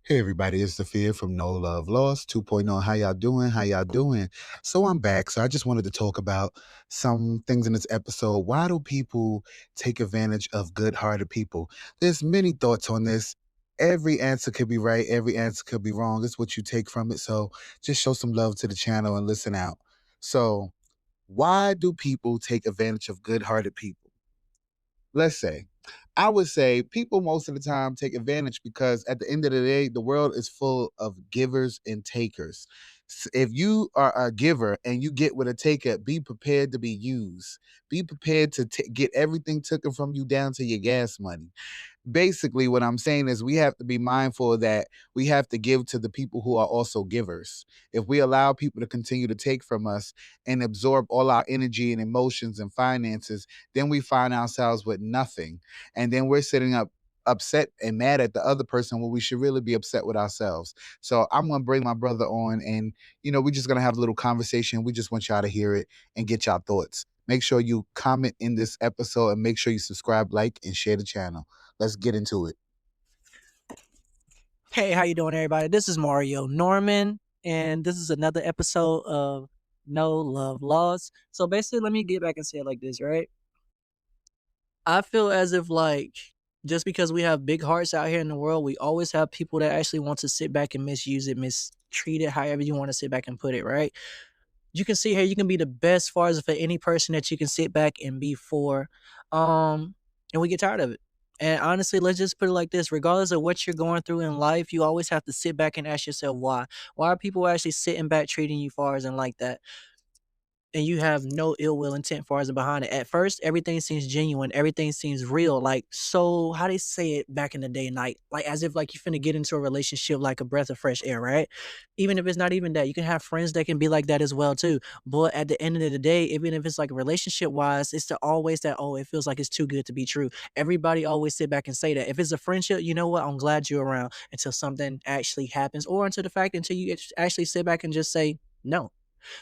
Hey everybody, it's the Fear from No Love Lost 2.0. How y'all doing? How y'all doing? So I'm back. So I just wanted to talk about some things in this episode. Why do people take advantage of good-hearted people? There's many thoughts on this. Every answer could be right. Every answer could be wrong. It's what you take from it. So just show some love to the channel and listen out. So why do people take advantage of good-hearted people? Let's say, I would say people most of the time take advantage because at the end of the day, the world is full of givers and takers. If you are a giver and you get with a taker, be prepared to be used. Be prepared to get everything taken from you down to your gas money. Basically what I'm saying is we have to be mindful that we have to give to the people who are also givers. If we allow people to continue to take from us and absorb all our energy and emotions and finances, then we find ourselves with nothing. And then we're sitting up upset and mad at the other person when we should really be upset with ourselves. So I'm going to bring my brother on and we're just going to have a little conversation. We just want y'all to hear it and get y'all thoughts. Make sure you comment in this episode and make sure you subscribe, like, and share the channel. Let's get into it. Hey, how you doing, everybody? This is Mario Norman, and this is another episode of No Love Lost. So basically, let me get back and say it like this, right? I feel as if just because we have big hearts out here in the world, we always have people that actually want to sit back and misuse it, mistreat it, however you want to sit back and put it, right? You can see here, you can be the best far as for any person that you can sit back and be for. And we get tired of it. And honestly, let's just put it like this. Regardless of what you're going through in life, you always have to sit back and ask yourself why. Why are people actually sitting back treating you far as and like that? And you have no ill will intent far as and behind it. At first, everything seems genuine, everything seems real. Like, so how they say it back in the day, like as if like you finna get into a relationship like a breath of fresh air, right? Even if it's not even that, you can have friends that can be like that as well too. But at the end of the day, even if it's like relationship wise, it's the always that, oh, it feels like it's too good to be true. Everybody always sit back and say that. If it's a friendship, you know what? I'm glad you're around until something actually happens, or until you actually sit back and just say no.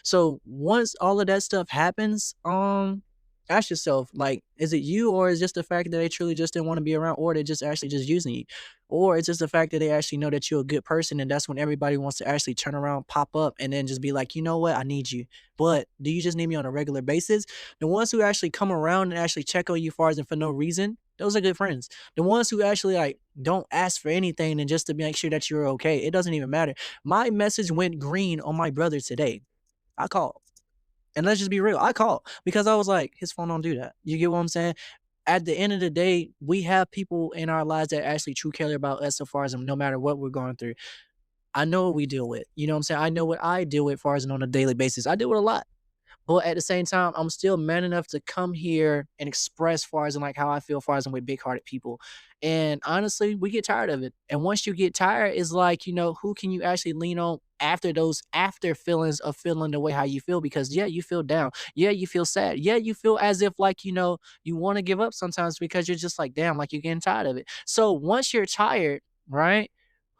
So once all of that stuff happens, ask yourself, like, is it you, or is it just the fact that they truly just didn't want to be around, or they just actually just using you? Or it's just the fact that they actually know that you're a good person, and that's when everybody wants to actually turn around, pop up, and then just be like, you know what, I need you. But do you just need me on a regular basis? The ones who actually come around and actually check on you far as and for no reason, those are good friends. The ones who actually like don't ask for anything and just to make sure that you're okay, it doesn't even matter. My message went green on my brother today. I called. And let's just be real. I called because I was like, his phone don't do that. You get what I'm saying? At the end of the day, we have people in our lives that actually true care about us so far as no matter what we're going through. I know what we deal with. You know what I'm saying? I know what I deal with as far as on a daily basis. I deal with a lot. But at the same time, I'm still man enough to come here and express far as in like how I feel far as in with big hearted people. And honestly, we get tired of it. And once you get tired, it's like, who can you actually lean on after those after feelings of feeling the way how you feel? Because yeah, you feel down. Yeah, you feel sad. Yeah, you feel as if like, you want to give up sometimes because you're just like, damn, like you're getting tired of it. So once you're tired, right?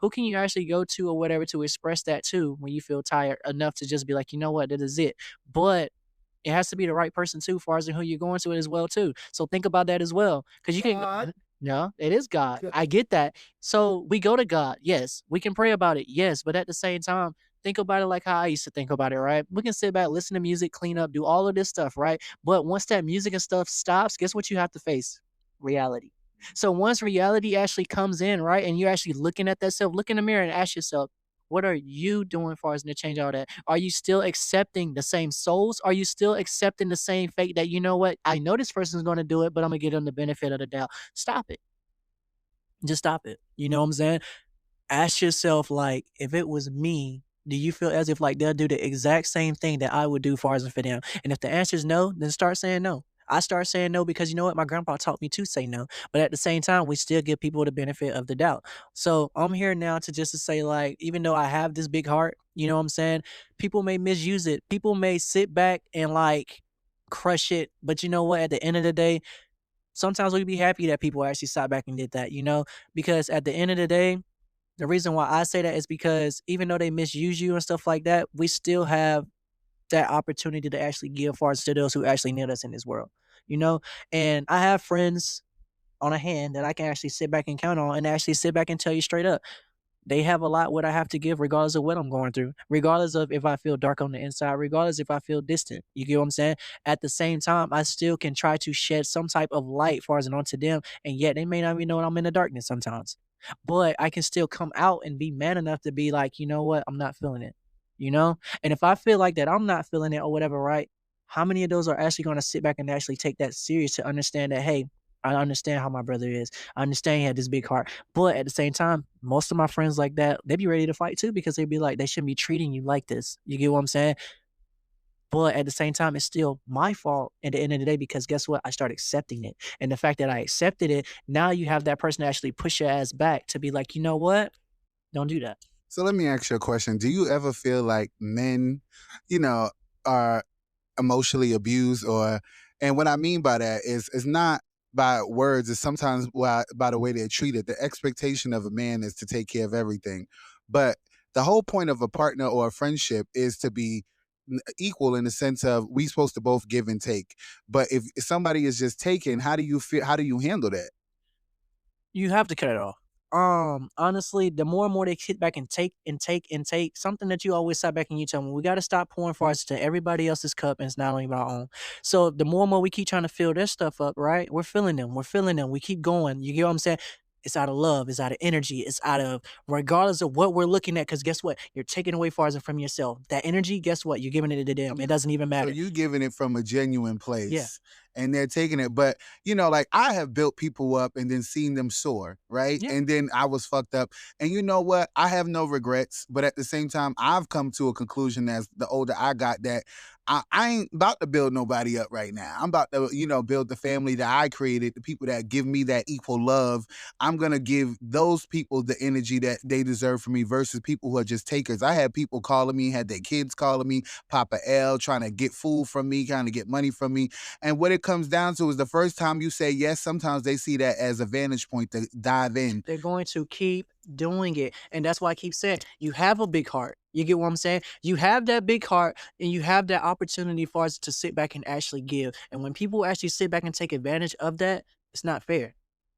Who can you actually go to or whatever to express that to when you feel tired enough to just be like, you know what, that is it. But it has to be the right person too, far as who you're going to it as well too. So think about that as well, because you can. God. No, it is God. I get that. So we go to God. Yes, we can pray about it. Yes, but at the same time, think about it like how I used to think about it. Right? We can sit back, listen to music, clean up, do all of this stuff. Right? But once that music and stuff stops, guess what you have to face? Reality. So once reality actually comes in, right, and you're actually looking at that self, look in the mirror and ask yourself, what are you doing as far as to change all that? Are you still accepting the same souls? Are you still accepting the same fate that, you know what? I know this person's going to do it, but I'm going to give them the benefit of the doubt. Stop it. Just stop it. You know what I'm saying? Ask yourself, like, if it was me, do you feel as if like they'll do the exact same thing that I would do far as for them? And if the answer is no, then start saying no. I start saying no because you know what? My grandpa taught me to say no. But at the same time, we still give people the benefit of the doubt. So I'm here now to just to say, like, even though I have this big heart, you know what I'm saying? People may misuse it. People may sit back and like crush it. But you know what? At the end of the day, sometimes we'd be happy that people actually sat back and did that, because at the end of the day, the reason why I say that is because even though they misuse you and stuff like that, we still have that opportunity to actually give far to those who actually need us in this world, you know? And I have friends on a hand that I can actually sit back and count on and actually sit back and tell you straight up. They have a lot what I have to give regardless of what I'm going through, regardless of if I feel dark on the inside, regardless if I feel distant. You get what I'm saying? At the same time, I still can try to shed some type of light far as and onto them, and yet they may not even know I'm in the darkness sometimes. But I can still come out and be man enough to be like, you know what, I'm not feeling it. You know? And if I feel like that I'm not feeling it or whatever, right? How many of those are actually going to sit back and actually take that serious to understand that, hey, I understand how my brother is. I understand he had this big heart. But at the same time, most of my friends like that, they be ready to fight too because they be like, they shouldn't be treating you like this. You get what I'm saying? But at the same time, it's still my fault at the end of the day because guess what? I start accepting it. And the fact that I accepted it, now you have that person to actually push your ass back to be like, you know what? Don't do that. So let me ask you a question. Do you ever feel like men, you know, are emotionally abused? Or, and what I mean by that is not by words, it's sometimes by the way they're treated. The expectation of a man is to take care of everything. But the whole point of a partner or a friendship is to be equal in the sense of we supposed to both give and take. But if somebody is just taking, how do you feel? How do you handle that? You have to cut it off. Honestly, the more and more they sit back and take and take and take, something that you always sat back and you tell me, we got to stop pouring for us to everybody else's cup and it's not only our own. So the more and more we keep trying to fill their stuff up, right? We're filling them. We're filling them. We keep going. You get what I'm saying? It's out of love. It's out of energy. It's out of regardless of what we're looking at. Because guess what? You're taking away farther from yourself. That energy, guess what? You're giving it to them. It doesn't even So matter. you giving it from a genuine Yeah. place and they're taking it. But like I have built people up and then seen them soar, right? Yeah. And then I was fucked up. And you know what? I have no regrets. But at the same time, I've come to a conclusion as the older I got that I ain't about to build nobody up right now. I'm about to, build the family that I created, the people that give me that equal love. I'm gonna give those people the energy that they deserve from me versus people who are just takers. I had people calling me, had their kids calling me, Papa L, trying to get food from me, trying to get money from me. And what it comes down to is the first time you say yes, sometimes they see that as a vantage point to dive in. They're going to keep doing it. And that's why I keep saying you have a big heart. You get what I'm saying? You have that big heart and you have that opportunity for us to sit back and actually give. And when people actually sit back and take advantage of that, it's not fair.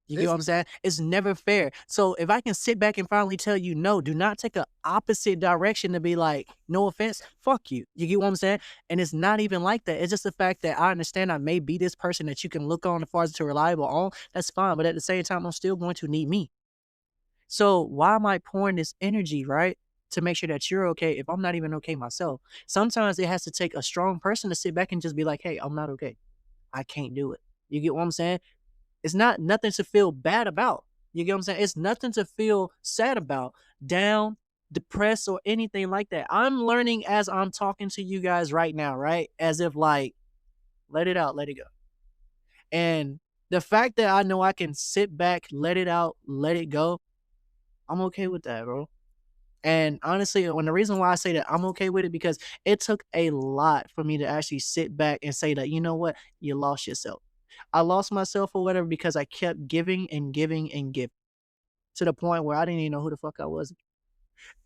You get It's what I'm saying? It's never fair. So if I can sit back and finally tell you no, do not take a opposite direction to be like, no offense, fuck you. You get what I'm saying? And it's not even like that. It's just the fact that I understand I may be this person that you can look on as far as to reliable on. That's fine. But at the same time, I'm still going to need me. So why am I pouring this energy, right? To make sure that you're okay if I'm not even okay myself. Sometimes it has to take a strong person to sit back and just be like, hey, I'm not okay. I can't do it. You get what I'm saying? It's not nothing to feel bad about. You get what I'm saying? It's nothing to feel sad about, down, depressed, or anything like that. I'm learning as I'm talking to you guys right now, right? As if like, let it out, let it go. And the fact that I know I can sit back, let it out, let it go, I'm okay with that, bro. And honestly, when the reason why I say that I'm okay with it because it took a lot for me to actually sit back and say that, you know what, you lost yourself. I lost myself or whatever because I kept giving and giving and giving to the point where I didn't even know who the fuck I was.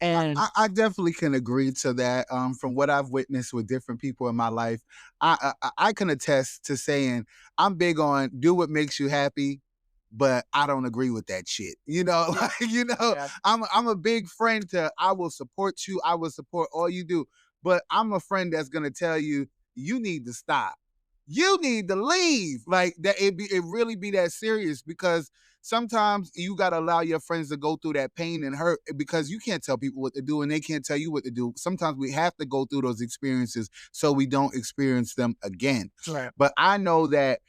And I definitely can agree to that. From what I've witnessed with different people in my life, I can attest to saying I'm big on do what makes you happy, but I don't agree with that shit. yeah, Like yeah, I'm a big friend to I will support you, I will support all you do, but I'm a friend that's gonna tell you you need to stop. You need to leave. Like that it really be that serious because sometimes you got to allow your friends to go through that pain and hurt because you can't tell people what to do and they can't tell you what to do. Sometimes we have to go through those experiences so we don't experience them again. right. But I know that,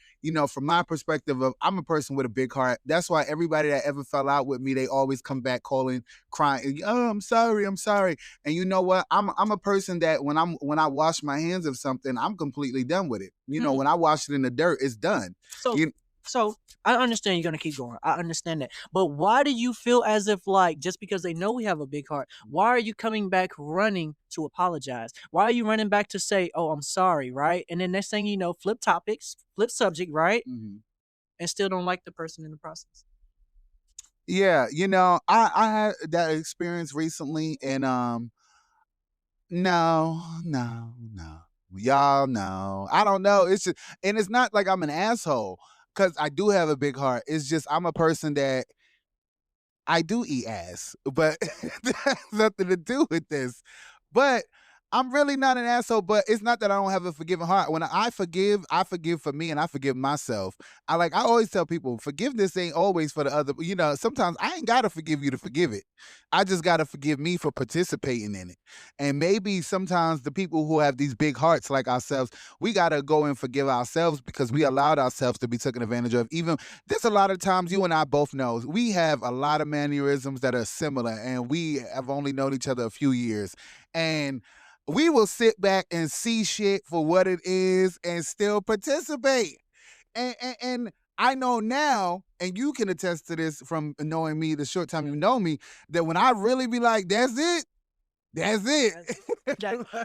from my perspective of I'm a person with a big heart. That's why everybody that ever fell out with me, they always come back calling, crying, "Oh, I'm sorry, I'm sorry." And you know what? I'm a person that when I wash my hands of something, I'm completely done with it. Mhm. When I wash it in the dirt, it's done. So, You so I understand you're gonna keep going. I understand that. But why do you feel as if like just because they know we have a big heart, why are you coming back running to apologize? Why are you running back to say, "Oh, I'm sorry," right? And then next thing you know, flip topics, flip subject, right? Mhm. And still don't like the person in the process. Yeah, I had that experience recently and no, no, no. Y'all know. I don't know. It's just and it's not like I'm an asshole cuz I do have a big heart. It's just I'm a person that I do eat ass, but that has nothing to do with this. But I'm really not an asshole, but it's not that I don't have a forgiving heart. When I forgive for me and I forgive myself. I always tell people, forgiveness ain't always for the other. Sometimes I ain't gotta forgive you to forgive it. I just gotta forgive me for participating in it. And maybe sometimes the people who have these big hearts like ourselves, we gotta go and forgive ourselves because we allowed ourselves to be taken advantage of. Even there's a lot of times you and I both know we have a lot of mannerisms that are similar, and we have only known each other a few years. And we will sit back and see shit for what it is and still participate. And I know now, and you can attest to this from knowing me the short time you know me, that when I really be like, that's That's it.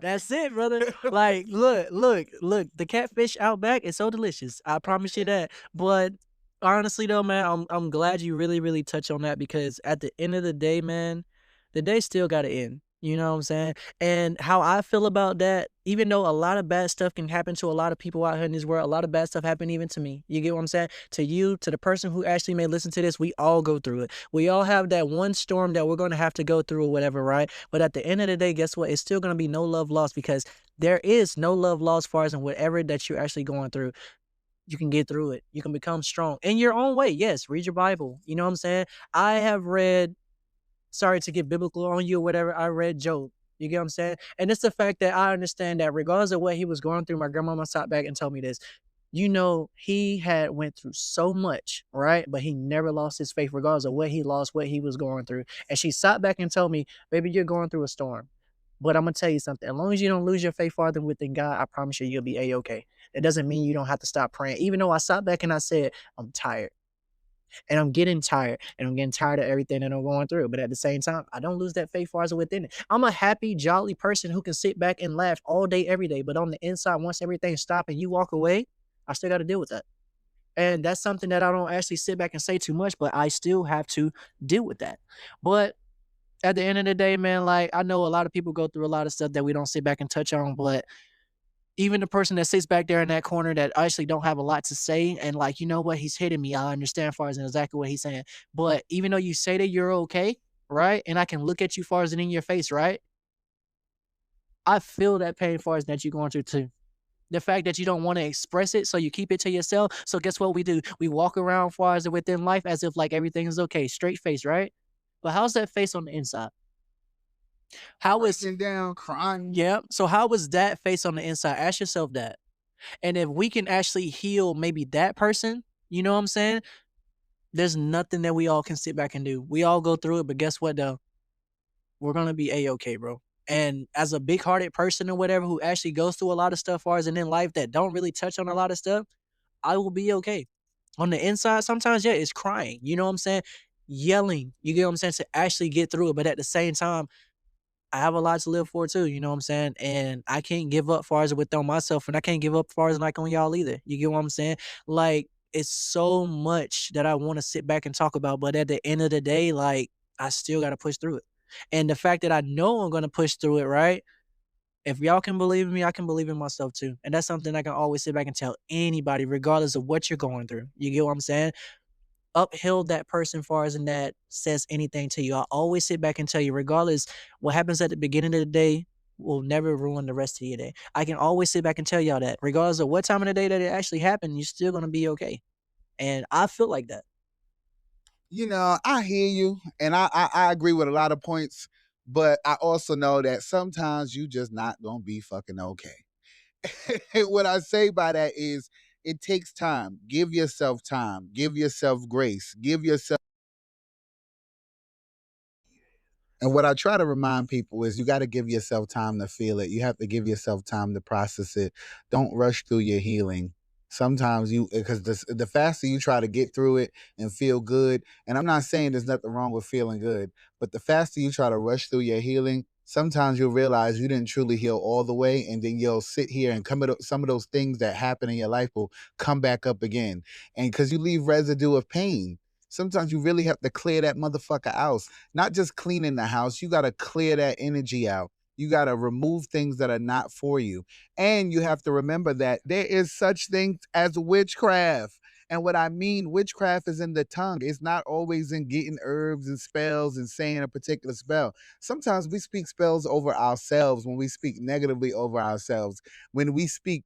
that's it, brother. Like, look, the catfish out back is so delicious. I promise you that. But honestly though, man, I'm glad you really, really touch on that because at the end of the day, man, the day still gotta end. You know what I'm saying? And how I feel about that, even though a lot of bad stuff can happen to a lot of people out here in this world, a lot of bad stuff happen even to me. You get what I'm saying? To you, to the person who actually may listen to this, we all go through it. We all have that one storm that we're gonna have to go through or whatever, right? But at the end of the day, guess what? It's still gonna be no love lost because there is no love lost as far as in whatever that you're actually going through. You can get through it. You can become strong in your own way. Yes, read your Bible. You know what I'm saying? I have read, sorry to get biblical on you or whatever, I read Job. You get what I'm saying? And it's the fact that I understand that regardless of what he was going through, my grandmama sat back and told me this. He had went through so much, right? But he never lost his faith, regardless of what he lost, what he was going through. And she sat back and told me, baby, you're going through a storm. But I'm gonna tell you something. As long as you don't lose your faith farther within God, I promise you, you'll be a-okay. It doesn't mean you don't have to stop praying. Even though I sat back and I said, I'm tired. And I'm getting tired, and I'm getting tired of everything that I'm going through. But at the same time, I don't lose that faith far within it. I'm a happy, jolly person who can sit back and laugh all day, every day. But on the inside, once everything stops and you walk away, I still got to deal with that. And that's something that I don't actually sit back and say too much, but I still have to deal with that. But at the end of the day, man, like I know a lot of people go through a lot of stuff that we don't sit back and touch on, but even the person that sits back there in that corner that actually don't have a lot to say and like, you know what, he's hitting me. I understand far as in exactly what he's saying. But even though you say that you're okay, right? And I can look at you far as in your face, right? I feel that pain far as that you're going through too. The fact that you don't want to express it, so you keep it to yourself. So guess what we do? We walk around far as within life as if like everything is okay, straight face, right? But how's that face on the inside? How is Breaking down, crying. yeah? So how was that face on the inside? Ask yourself that. And if we can actually heal maybe that person, you know what I'm saying? There's nothing that we all can sit back and do. We all go through it, but guess what though? We're gonna be a-okay, bro. And as a big-hearted person or whatever who actually goes through a lot of stuff far as in life that don't really touch on a lot of stuff, I will be okay. On the inside, sometimes, yeah, it's crying. You know what I'm saying? Yelling. You get what I'm saying? To actually get through it. But at the same time, I have a lot to live for too, you know what I'm saying? And I can't give up far as with on myself, and I can't give up far as like on y'all either. You get what I'm saying? Like it's so much that I want to sit back and talk about, but at the end of the day, like I still got to push through it. And the fact that I know I'm gonna push through it, right? If y'all can believe in me, I can believe in myself too. And that's something I can always sit back and tell anybody, regardless of what you're going through. You get what I'm saying? Uphill that person far as in that says anything to you. I always sit back and tell you, regardless what happens at the beginning of the day will never ruin the rest of your day. I can always sit back and tell y'all that, regardless of what time of the day that it actually happened, you're still gonna be okay. And I feel like that. I hear you, and I agree with a lot of points, but I also know that sometimes you just not gonna be fucking okay. What I say by that is it takes time. Give yourself time. Give yourself grace. Give yourself. And what I try to remind people is you got to give yourself time to feel it. You have to give yourself time to process it. Don't rush through your healing. Sometimes because the faster you try to get through it and feel good, and I'm not saying there's nothing wrong with feeling good, but the faster you try to rush through your healing, sometimes you'll realize you didn't truly heal all the way. And then you'll sit here and some of those things that happen in your life will come back up again. And because you leave residue of pain, sometimes you really have to clear that motherfucker out, not just cleaning the house. You got to clear that energy out. You got to remove things that are not for you. And you have to remember that there is such things as witchcraft. And what I mean, witchcraft is in the tongue. It's not always in getting herbs and spells and saying a particular spell. Sometimes we speak spells over ourselves when we speak negatively over ourselves, when we speak,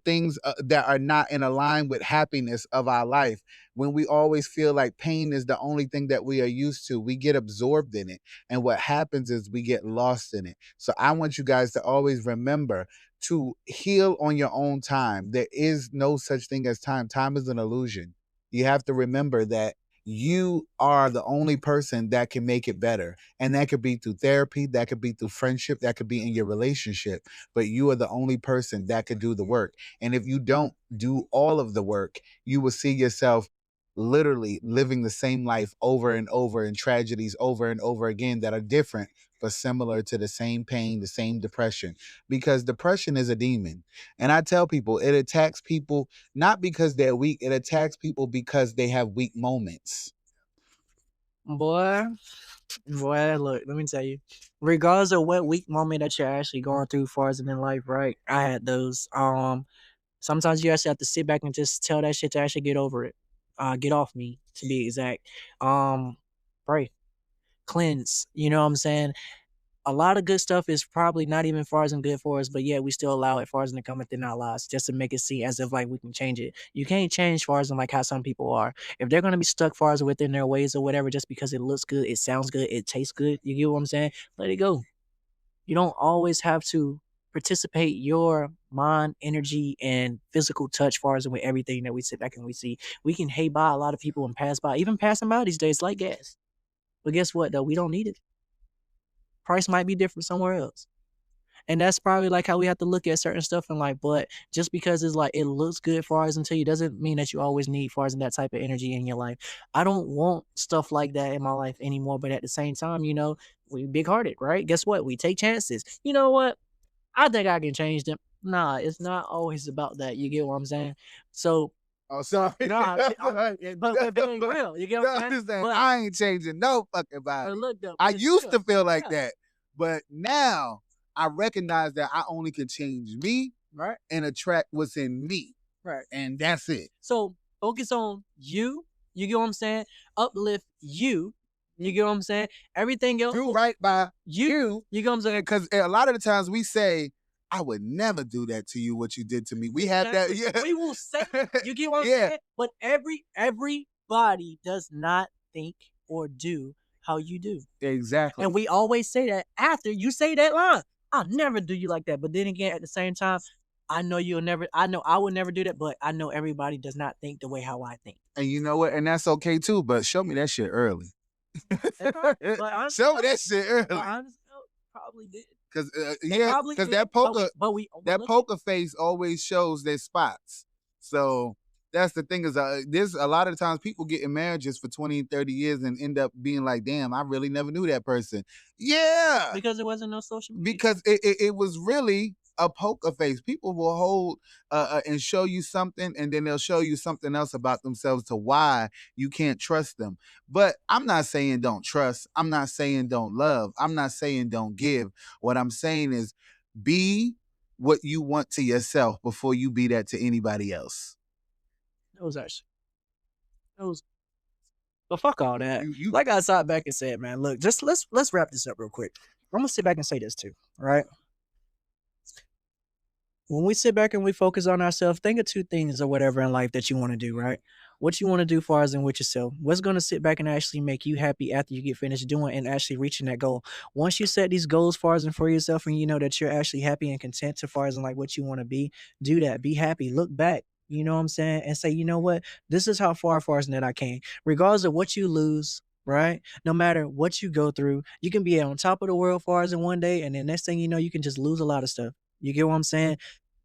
things that are not in align with happiness of our life, when we always feel like pain is the only thing that we are used to, we get absorbed in it. And what happens is we get lost in it. So I want you guys to always remember to heal on your own time. There is no such thing as time. Time is an illusion. You have to remember that you are the only person that can make it better. And that could be through therapy, that could be through friendship, that could be in your relationship. But you are the only person that could do the work. And if you don't do all of the work, you will see yourself literally living the same life over and over, and tragedies over and over again that are different but similar to the same pain, the same depression. Because depression is a demon. And I tell people it attacks people not because they're weak, it attacks people because they have weak moments. Boy, boy, look, let me tell you. Regardless of what weak moment that you're actually going through far as in life, right? I had those. Sometimes you actually have to sit back and just tell that shit to actually get over it. Get off me, to be exact. Pray, cleanse. You know what I'm saying? A lot of good stuff is probably not even far as and good for us, but yet we still allow it far as to come within our lives just to make it seem as if like we can change it. You can't change far as in like how some people are. If they're gonna be stuck far as within their ways or whatever, just because it looks good, it sounds good, it tastes good, you get what I'm saying? Let it go. You don't always have to participate your mind, energy, and physical touch far as with everything that we sit back and we see. We can hate by a lot of people and pass by, even passing by these days like gas. But guess what though? We don't need it. Price might be different somewhere else. And that's probably like how we have to look at certain stuff in life. But just because it's like it looks good far as until you doesn't mean that you always need far as in that type of energy in your life. I don't want stuff like that in my life anymore. But at the same time, we big hearted, right? Guess what? We take chances. You know what? I think I can change them. Nah, it's not always about that. You get what I'm saying? So Oh, sorry. nah, but being real, you get what I'm saying? But I ain't changing no fucking body. look though, I but used still, to feel like yeah, that, but now I recognize that I only can change me right, and attract what's in me, right. and that's it. So focus on you. You get what I'm saying? Uplift you. You get what I'm saying? Everything else, Do right by you. you, You get what I'm saying? because a lot of the times we say, "I would never do that to you. What you did to me." We have that, Exactly. yeah, We will say, you get what I'm yeah, saying? But everybody does not think or do how you do. exactly. And we always say that after you say that line. I'll never do you like that. But then again, at the same time, I know I would never do that, but I know everybody does not think the way how I think. And you know what? And that's okay too. But show me that shit early. That's right. But honestly, Show me that shit early. probably did. Cause They yeah, probably cause did, but that look at poker face always shows their spots. So that's the thing is, there's a lot of times people get in marriages for 20 and 30 years and end up being like, damn, I really never knew that person. Yeah, because there wasn't no social media. because it was really a poker face. People will hold and show you something, and then they'll show you something else about themselves to why you can't trust them. But I'm not saying don't trust. I'm not saying don't love. I'm not saying don't give. What I'm saying is be what you want to yourself before you be that to anybody else. It was actually it was but fuck all that. You Like I sat back and said, man, look, just let's wrap this up real quick. I'm gonna sit back and say this too. All right. When we sit back and we focus on ourselves, think of two things or whatever in life that you want to do, right? What you want to do far as in with yourself. What's going to sit back and actually make you happy after you get finished doing and actually reaching that goal. Once you set these goals far as in for yourself and you know that you're actually happy and content to far as in like what you want to be, do that. Be happy. Look back. You know what I'm saying? And say, you know what? This is how far as in that I came. Regardless of what you lose, right? No matter what you go through, you can be on top of the world far as in one day, and then next thing you know, you can just lose a lot of stuff. You get what I'm saying?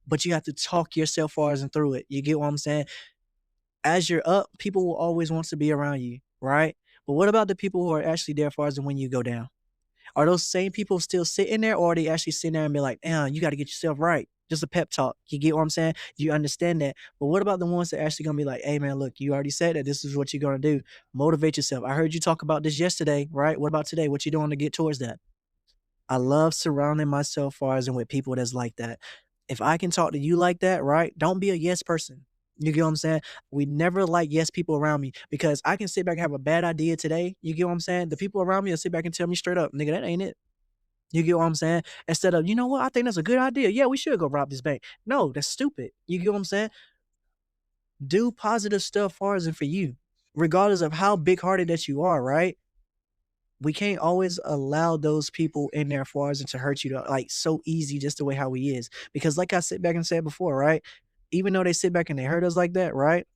But you have to talk yourself far as and through it. You get what I'm saying? As you're up, people will always want to be around you, right? But what about the people who are actually there far as and when you go down? Are those same people still sitting there, or are they actually sitting there and be like, damn, you got to get yourself right? Just a pep talk. You get what I'm saying? You understand that. But what about the ones that actually gonna be like, hey man, look, you already said that this is what you're gonna do. Motivate yourself. I heard you talk about this yesterday, right? What about today? What you doing to get towards that? I love surrounding myself far as and with people that's like that. If I can talk to you like that, right? Don't be a yes person. You get what I'm saying? We never like yes people around me because I can sit back and have a bad idea today. You get what I'm saying? The people around me will sit back and tell me straight up, nigga, that ain't it. You get what I'm saying? Instead of, you know what? I think that's a good idea. Yeah, we should go rob this bank. No, that's stupid. You get what I'm saying? Do positive stuff for us and for you, regardless of how big hearted that you are, right? We can't always allow those people in there for us and to hurt you to, like so easy just the way how he is. Because like I sit back and said before, right? Even though they sit back and they hurt us like that, right?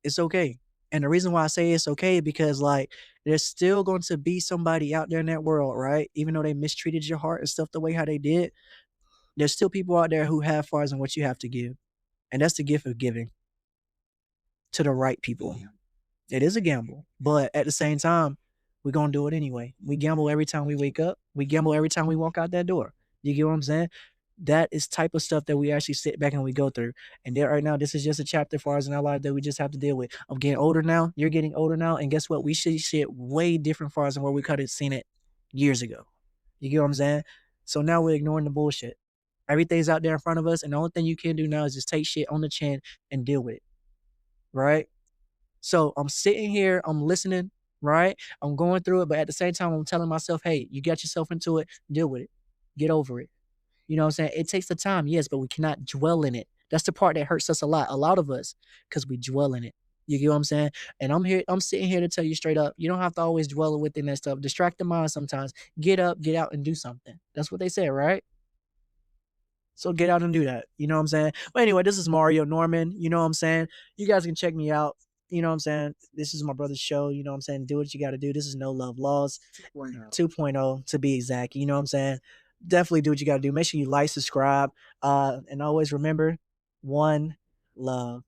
It's okay. And the reason why I say it's okay because like there's still going to be somebody out there in that world, right? Even though they mistreated your heart and stuff the way how they did, there's still people out there who have far than what you have to give. And that's the gift of giving to the right people. It is a gamble, but at the same time, we're gonna do it anyway. We gamble every time we wake up. We gamble every time we walk out that door. You get what I'm saying? That is type of stuff that we actually sit back and we go through. And there right now, this is just a chapter for us in our life that we just have to deal with. I'm getting older now. You're getting older now, and guess what? We see shit way different for us than where we could have seen it years ago. You get what I'm saying? So now we're ignoring the bullshit. Everything's out there in front of us, and the only thing you can do now is just take shit on the chin and deal with it. Right? So I'm sitting here, I'm listening, right? I'm going through it, but at the same time, I'm telling myself, hey, you got yourself into it, deal with it, get over it. You know what I'm saying? It takes the time, yes, but we cannot dwell in it. That's the part that hurts us a lot of us, because we dwell in it. You get what I'm saying? And I'm sitting here to tell you straight up, you don't have to always dwell within that stuff. Distract the mind sometimes. Get up, get out, and do something. That's what they say, right? So get out and do that. You know what I'm saying? But anyway, this is Mario Norman. You know what I'm saying? You guys can check me out. You know what I'm saying? This is my brother's show. You know what I'm saying? Do what you got to do. This is No Love Laws 2.0 to be exact. You know what I'm saying? Definitely do what you got to do. Make sure you like, subscribe, and always remember one love.